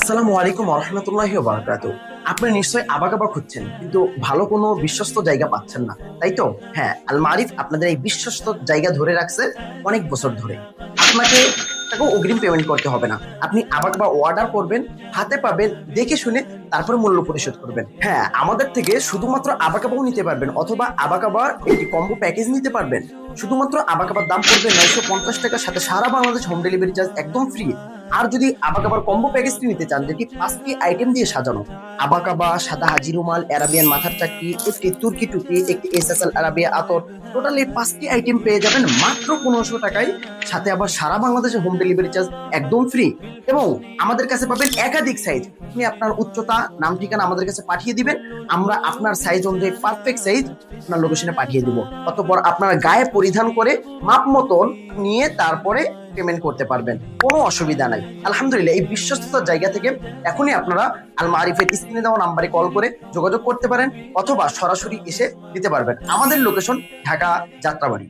আসসালামু আলাইকুম ওয়া রাহমাতুল্লাহি ওয়া বারাকাতুহু। আপনি নিশ্চয়ই আবাকাবা খুঁজছেন কিন্তু ভালো কোনো বিশ্বস্ত জায়গা পাচ্ছেন না, তাই তো? হ্যাঁ, আল মারিফ আপনাদের এই বিশ্বস্ত জায়গা ধরে রাখছে অনেক বছর ধরে। আপনাকে টাকাও অগ্রিম পেমেন্ট করতে হবে না। আপনি আবাকাবা অর্ডার করবেন, হাতে পাবেন, দেখে শুনে তারপরে মূল্য পরিশোধ করবেন। হ্যাঁ, আমাদের থেকে শুধুমাত্র আবাকাবাও নিতে পারবেন অথবা আবাকাবার একটি কম্বো প্যাকেজ নিতে পারবেন। শুধুমাত্র আবাকাবার দাম পড়বে 950 টাকার সাথে সারা বাংলাদেশ হোম ডেলিভারি চার্জ একদম ফ্রি। আর যদি আবাকাবার কম্বো প্যাকেজটি নিতে চান যেটি 5টি আইটেম দিয়ে সাজানো, আবাকাবা, সাদা হাজি রুমাল, অ্যারাবিয়ান মাথার চাকরি, একটি তুর্কি টুপি, একটি এসএসএল আরাবিয়া আতর, টোটাল এই 5টি আইটেম পেয়ে যাবেন মাত্র 1500 টাকায়। সাথে আবার সারা বাংলাদেশে হোম ডেলিভারি চার্জ একদম ফ্রি। এবং আমাদের কাছে পাবেন একাধিক সাইজ। আপনি আপনার উচ্চতা, নাম, ঠিকানা আমাদের কাছে পাঠিয়ে দিবেন। আমরা আপনার সাইজ অনুযায়ী পারফেক্ট সাইজ আপনার লোকেশনে পাঠিয়ে দিব। অতঃপর আপনার গায়ে পরিধান করে মাপ মতন নিয়ে তারপরে পেমেন্ট করতে পারবেন, কোনো অসুবিধা নাই। আলহামদুলিল্লাহ, এই বিশ্বস্ততার জায়গা থেকে এখনই আপনারা আল মারিফের স্ক্রিনে দেওয়া নাম্বারে কল করে যোগাযোগ করতে পারেন অথবা সরাসরি এসে দিতে পারবেন। আমাদের লোকেশন ঢাকা যাত্রাবাড়ি।